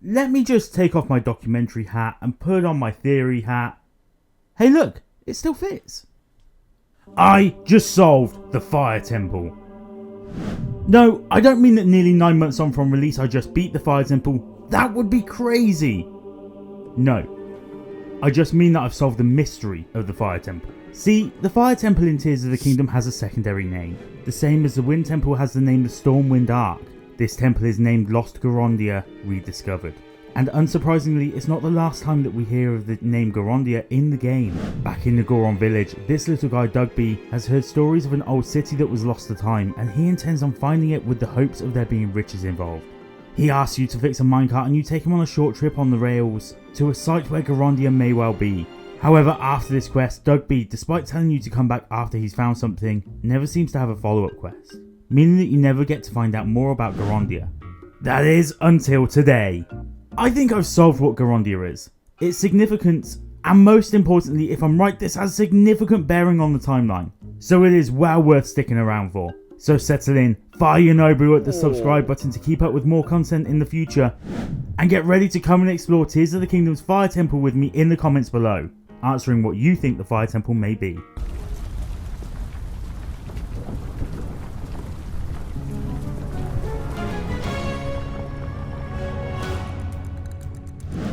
let me just take off my documentary hat and put on my theory hat. Hey look, it still fits. I just solved the Fire Temple. No, I don't mean that nearly 9 months on from release I just beat the Fire Temple. That would be crazy. No, I just mean that I've solved the mystery of the Fire Temple. See, the Fire Temple in Tears of the Kingdom has a secondary name, the same as the Wind Temple has the name the Stormwind Ark. This temple is named Lost Gorondia Rediscovered. And unsurprisingly, it's not the last time that we hear of the name Gorondia in the game. Back in the Goron village, this little guy Dugby has heard stories of an old city that was lost to time, and he intends on finding it with the hopes of there being riches involved. He asks you to fix a minecart and you take him on a short trip on the rails to a site where Gorondia may well be. However, after this quest, Dugby, despite telling you to come back after he's found something, never seems to have a follow-up quest, meaning that you never get to find out more about Gorondia. That is, until today. I think I've solved what Gorondia is, its significance, and most importantly, if I'm right, this has significant bearing on the timeline, so it is well worth sticking around for. So settle in, fire your Nobu at the subscribe button to keep up with more content in the future, and get ready to come and explore Tears of the Kingdom's Fire Temple with me in the comments below, answering what you think the Fire Temple may be.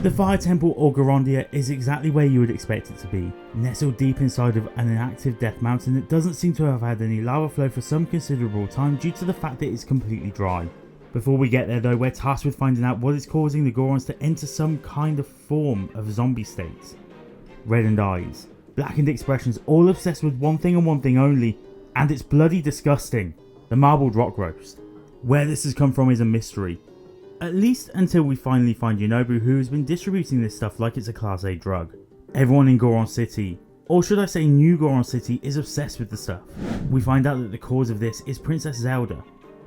The Fire Temple or Gorondia is exactly where you would expect it to be, nestled deep inside of an inactive death mountain that doesn't seem to have had any lava flow for some considerable time due to the fact that it's completely dry. Before we get there though, we're tasked with finding out what is causing the Gorons to enter some kind of form of zombie state. Reddened eyes, blackened expressions, all obsessed with one thing and one thing only, and it's bloody disgusting. The marbled rock roast. Where this has come from is a mystery. At least until we finally find Yonobu, who has been distributing this stuff like it's a Class A drug. Everyone in Goron City, or should I say New Goron City, is obsessed with the stuff. We find out that the cause of this is Princess Zelda,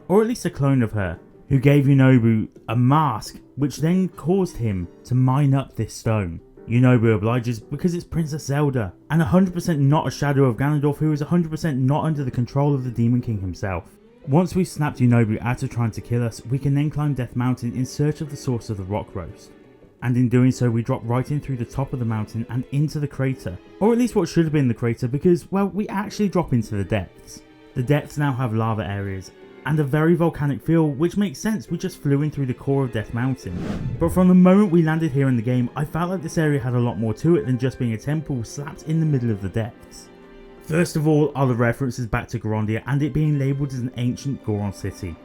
or at least a clone of her, who gave Yonobu a mask which then caused him to mine up this stone. Yonobu obliges because it's Princess Zelda, and 100% not a shadow of Ganondorf, who is 100% not under the control of the Demon King himself. Once we've snapped Yonobu out of trying to kill us, we can then climb Death Mountain in search of the source of the rock roast. And in doing so, we drop right in through the top of the mountain and into the crater. Or at least what should have been the crater, because, well, we actually drop into the depths. The depths now have lava areas and a very volcanic feel, which makes sense, we just flew in through the core of Death Mountain. But from the moment we landed here in the game, I felt like this area had a lot more to it than just being a temple slapped in the middle of the depths. First of all are the references back to Gorondia and it being labelled as an ancient Goron city.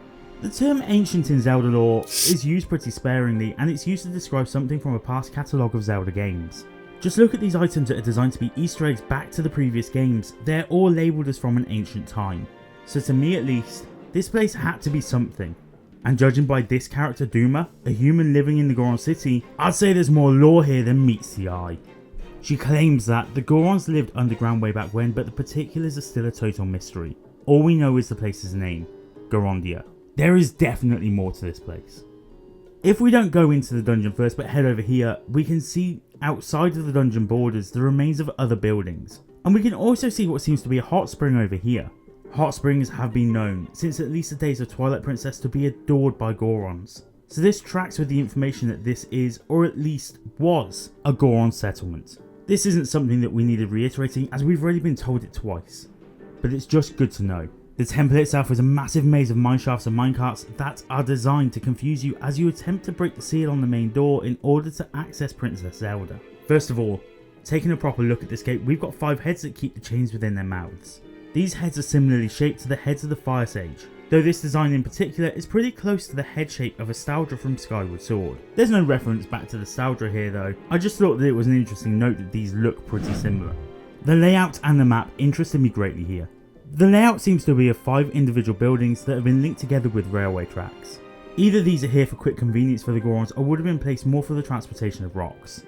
The term ancient in Zelda lore is used pretty sparingly, and it's used to describe something from a past catalogue of Zelda games. Just look at these items that are designed to be Easter eggs back to the previous games, they're all labelled as from an ancient time. So to me at least, this place had to be something. And judging by this character Duma, a human living in the Goron city, I'd say there's more lore here than meets the eye. She claims that the Gorons lived underground way back when, but the particulars are still a total mystery. All we know is the place's name, Gorondia. There is definitely more to this place. If we don't go into the dungeon first but head over here, we can see outside of the dungeon borders the remains of other buildings. And we can also see what seems to be a hot spring over here. Hot springs have been known, since at least the days of Twilight Princess, to be adored by Gorons. So this tracks with the information that this is, or at least was, a Goron settlement. This isn't something that we needed reiterating, as we've already been told it twice, but it's just good to know. The temple itself is a massive maze of mineshafts and minecarts that are designed to confuse you as you attempt to break the seal on the main door in order to access Princess Zelda. First of all, taking a proper look at this gate, we've got 5 heads that keep the chains within their mouths. These heads are similarly shaped to the heads of the Fire Sage, though this design in particular is pretty close to the head shape of Astalda from Skyward Sword. There's no reference back to the Astalda here though, I just thought that it was an interesting note that these look pretty similar. The layout and the map interested me greatly here. The layout seems to be of 5 individual buildings that have been linked together with railway tracks. Either these are here for quick convenience for the Gorons or would have been placed more for the transportation of rocks.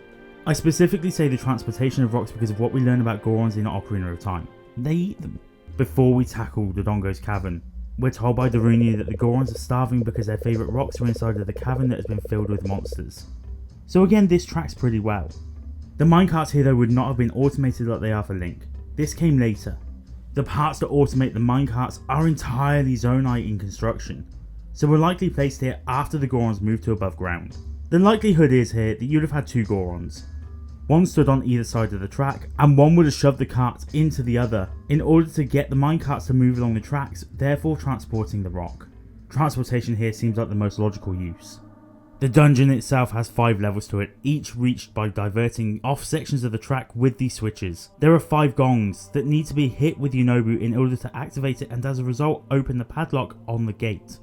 I specifically say the transportation of rocks because of what we learn about Gorons in Ocarina of Time. They eat them. Before we tackle Dodongo's cavern, we're told by Darunia that the Gorons are starving because their favourite rocks are inside of the cavern that has been filled with monsters. So again, this tracks pretty well. The minecarts here though would not have been automated like they are for Link. This came later. The parts that automate the minecarts are entirely zonite in construction, so were likely placed here after the Gorons moved to above ground. The likelihood is here that you'd have had two Gorons. One stood on either side of the track, and one would have shoved the carts into the other in order to get the minecarts to move along the tracks, therefore transporting the rock. Transportation here seems like the most logical use. The dungeon itself has 5 levels to it, each reached by diverting off sections of the track with these switches. There are 5 gongs that need to be hit with Yunobu in order to activate it, and as a result open the padlock on the gate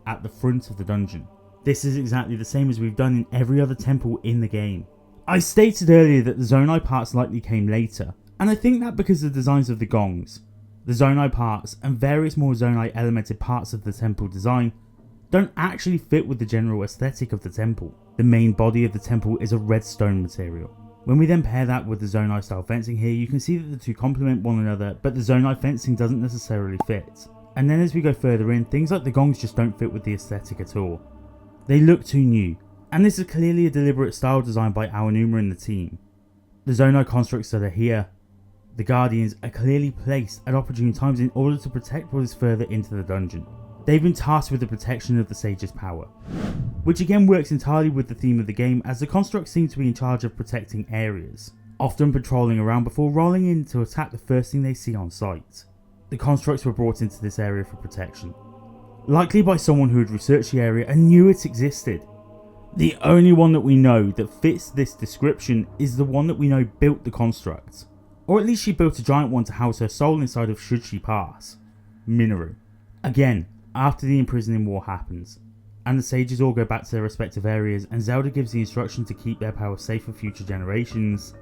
at the front of the dungeon. This is exactly the same as we've done in every other temple in the game. I stated earlier that the Zonai parts likely came later, and I think that because of the designs of the gongs, the Zonai parts and various more Zonai elemented parts of the temple design don't actually fit with the general aesthetic of the temple. The main body of the temple is a red stone material. When we then pair that with the Zonai style fencing here, you can see that the two complement one another, but the Zonai fencing doesn't necessarily fit. And then as we go further in, things like the gongs just don't fit with the aesthetic at all. They look too new, and this is clearly a deliberate style design by Aonuma and the team. The Zonai constructs that are here, the Guardians, are clearly placed at opportune times in order to protect what is further into the dungeon. They've been tasked with the protection of the Sage's power, which again works entirely with the theme of the game, as the constructs seem to be in charge of protecting areas, often patrolling around before rolling in to attack the first thing they see on sight. The constructs were brought into this area for protection, likely by someone who had researched the area and knew it existed. The only one that we know that fits this description is the one that we know built the construct, or at least she built a giant one to house her soul inside of should she pass, Minoru. Again, after the imprisoning war happens, and the sages all go back to their respective areas and Zelda gives the instruction to keep their power safe for future generations,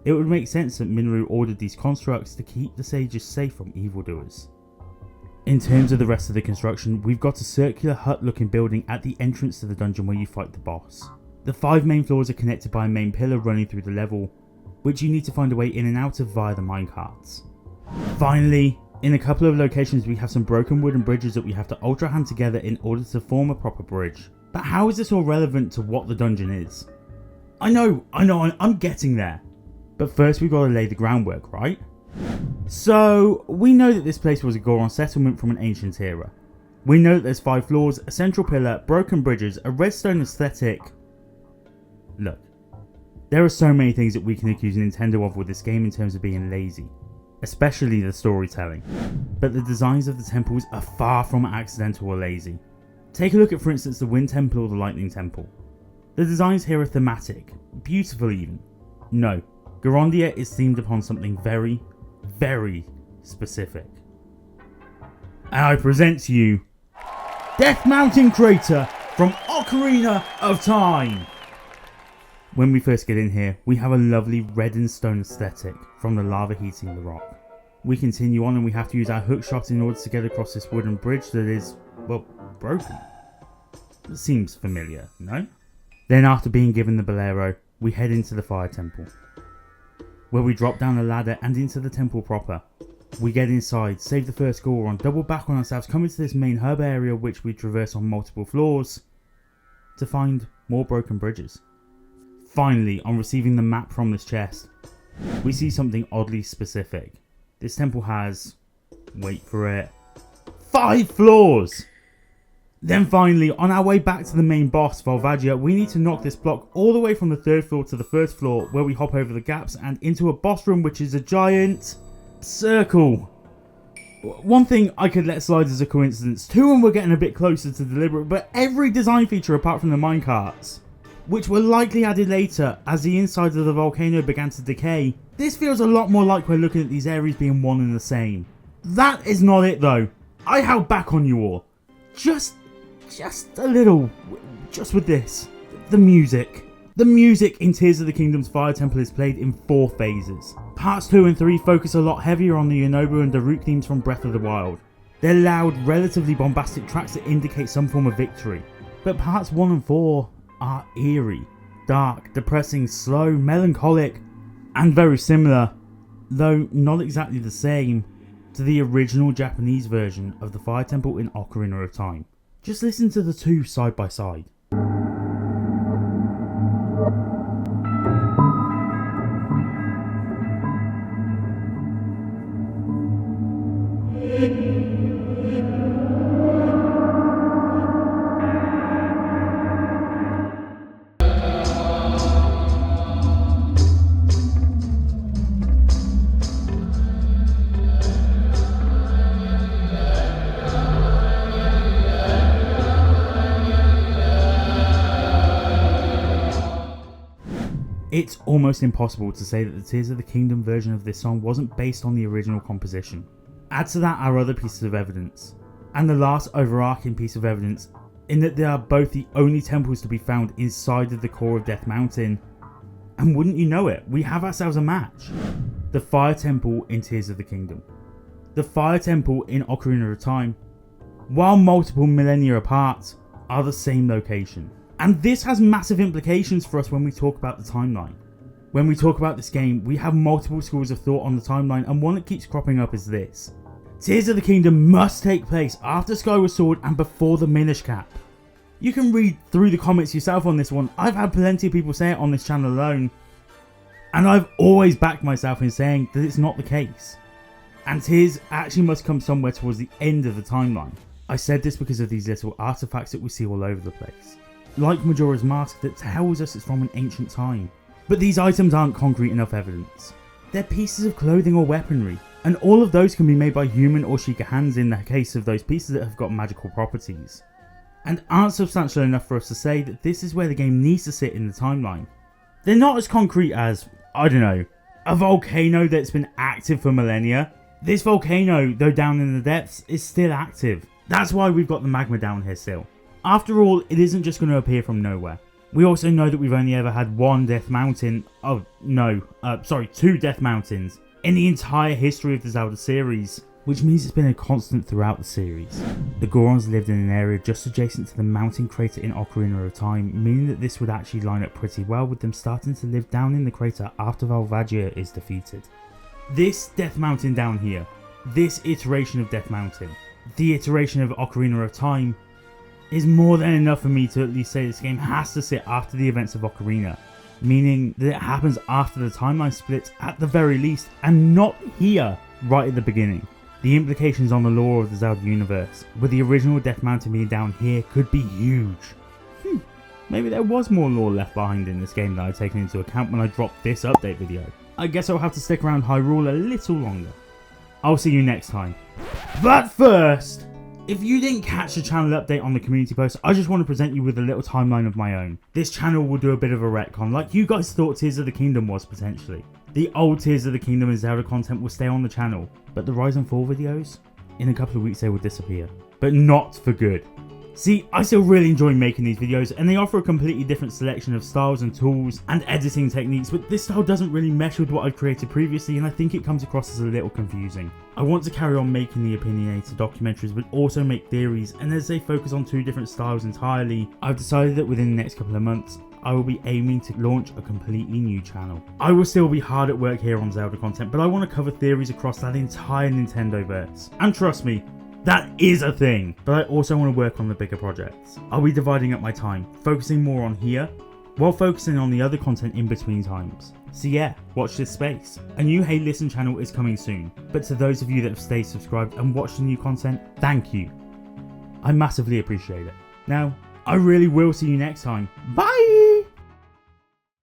it would make sense that Minoru ordered these constructs to keep the sages safe from evildoers. In terms of the rest of the construction, we've got a circular hut looking building at the entrance to the dungeon where you fight the boss. The 5 main floors are connected by a main pillar running through the level, which you need to find a way in and out of via the minecarts. Finally, in a couple of locations we have some broken wooden bridges that we have to ultra hand together in order to form a proper bridge. But how is this all relevant to what the dungeon is? I know, I'm getting there. But first we've got to lay the groundwork, right? So, we know that this place was a Goron settlement from an ancient era. We know that there's 5 floors, a central pillar, broken bridges, a redstone aesthetic. Look, there are so many things that we can accuse Nintendo of with this game in terms of being lazy, especially the storytelling, but the designs of the temples are far from accidental or lazy. Take a look at, for instance, the Wind Temple or the Lightning Temple. The designs here are thematic, beautiful even. No, Gorondia is themed upon something very, very specific. And I present to you Death Mountain Crater from Ocarina of Time. When we first get in here, we have a lovely red and stone aesthetic from the lava heating the rock. We continue on and we have to use our hook shot in order to get across this wooden bridge that is, well, broken. It seems familiar, no? Then after being given the bolero, we head into the fire temple, where we drop down a ladder and into the temple proper. We get inside, save the first Goron, double back on ourselves, come into this main hub area which we traverse on multiple floors to find more broken bridges. Finally, on receiving the map from this chest, we see something oddly specific. This temple has, wait for it, 5 floors! Then finally, on our way back to the main boss, Volvagia, we need to knock this block all the way from the 3rd floor to the 1st floor, where we hop over the gaps and into a boss room which is a giant circle. One thing I could let slide as a coincidence, 2 and we're getting a bit closer to deliberate, but every design feature apart from the minecarts, which were likely added later as the inside of the volcano began to decay, this feels a lot more like we're looking at these areas being one and the same. That is not it though. I held back on you all. Just a little, just with this. The music. The music in Tears of the Kingdom's Fire Temple is played in 4 phases. Parts 2 and 3 focus a lot heavier on the Yunobu and Daruk themes from Breath of the Wild. They're loud, relatively bombastic tracks that indicate some form of victory. But parts 1 and 4 are eerie, dark, depressing, slow, melancholic, and very similar, though not exactly the same, to the original Japanese version of the Fire Temple in Ocarina of Time. Just listen to the 2 side by side. It's almost impossible to say that the Tears of the Kingdom version of this song wasn't based on the original composition. Add to that our other pieces of evidence, and the last overarching piece of evidence in that they are both the only temples to be found inside of the core of Death Mountain, and wouldn't you know it, we have ourselves a match. The Fire Temple in Tears of the Kingdom. The Fire Temple in Ocarina of Time, while multiple millennia apart, are the same location. And this has massive implications for us when we talk about the timeline. When we talk about this game, we have multiple schools of thought on the timeline, and one that keeps cropping up is this. Tears of the Kingdom must take place after Skyward Sword and before the Minish Cap. You can read through the comments yourself on this one. I've had plenty of people say it on this channel alone, and I've always backed myself in saying that it's not the case. And Tears actually must come somewhere towards the end of the timeline. I said this because of these little artifacts that we see all over the place, like Majora's Mask that tells us it's from an ancient time. But these items aren't concrete enough evidence. They're pieces of clothing or weaponry, and all of those can be made by human or Sheikah hands in the case of those pieces that have got magical properties, and aren't substantial enough for us to say that this is where the game needs to sit in the timeline. They're not as concrete as, I don't know, a volcano that's been active for millennia. This volcano, though down in the depths, is still active. That's why we've got the magma down here still. After all, it isn't just going to appear from nowhere. We also know that we've only ever had one Death Mountain, two Death Mountains in the entire history of the Zelda series, which means it's been a constant throughout the series. The Gorons lived in an area just adjacent to the mountain crater in Ocarina of Time, meaning that this would actually line up pretty well with them starting to live down in the crater after Valvagia is defeated. This Death Mountain down here, this iteration of Death Mountain, the iteration of Ocarina of Time, is more than enough for me to at least say this game has to sit after the events of Ocarina, meaning that it happens after the timeline splits at the very least, and not here right at the beginning. The implications on the lore of the Zelda universe, with the original Death Mountain being down here, could be huge. Maybe there was more lore left behind in this game than I'd taken into account when I dropped this update video. I guess I'll have to stick around Hyrule a little longer. I'll see you next time. But first, if you didn't catch the channel update on the community post, I just want to present you with a little timeline of my own. This channel will do a bit of a retcon, like you guys thought Tears of the Kingdom was potentially. The old Tears of the Kingdom and Zelda content will stay on the channel, but the Rise and Fall videos, in a couple of weeks they will disappear. But not for good. See, I still really enjoy making these videos, and they offer a completely different selection of styles and tools and editing techniques, but this style doesn't really mesh with what I've created previously, and I think it comes across as a little confusing. I want to carry on making the opinionated documentaries, but also make theories, and as they focus on two different styles entirely, I've decided that within the next couple of months, I will be aiming to launch a completely new channel. I will still be hard at work here on Zelda content, but I want to cover theories across that entire Nintendoverse. And trust me, that is a thing, but I also want to work on the bigger projects. I'll be dividing up my time, focusing more on here, while focusing on the other content in between times. So yeah, watch this space. A new Hey Listen channel is coming soon, but to those of you that have stayed subscribed and watched the new content, thank you. I massively appreciate it. Now, I really will see you next time. Bye!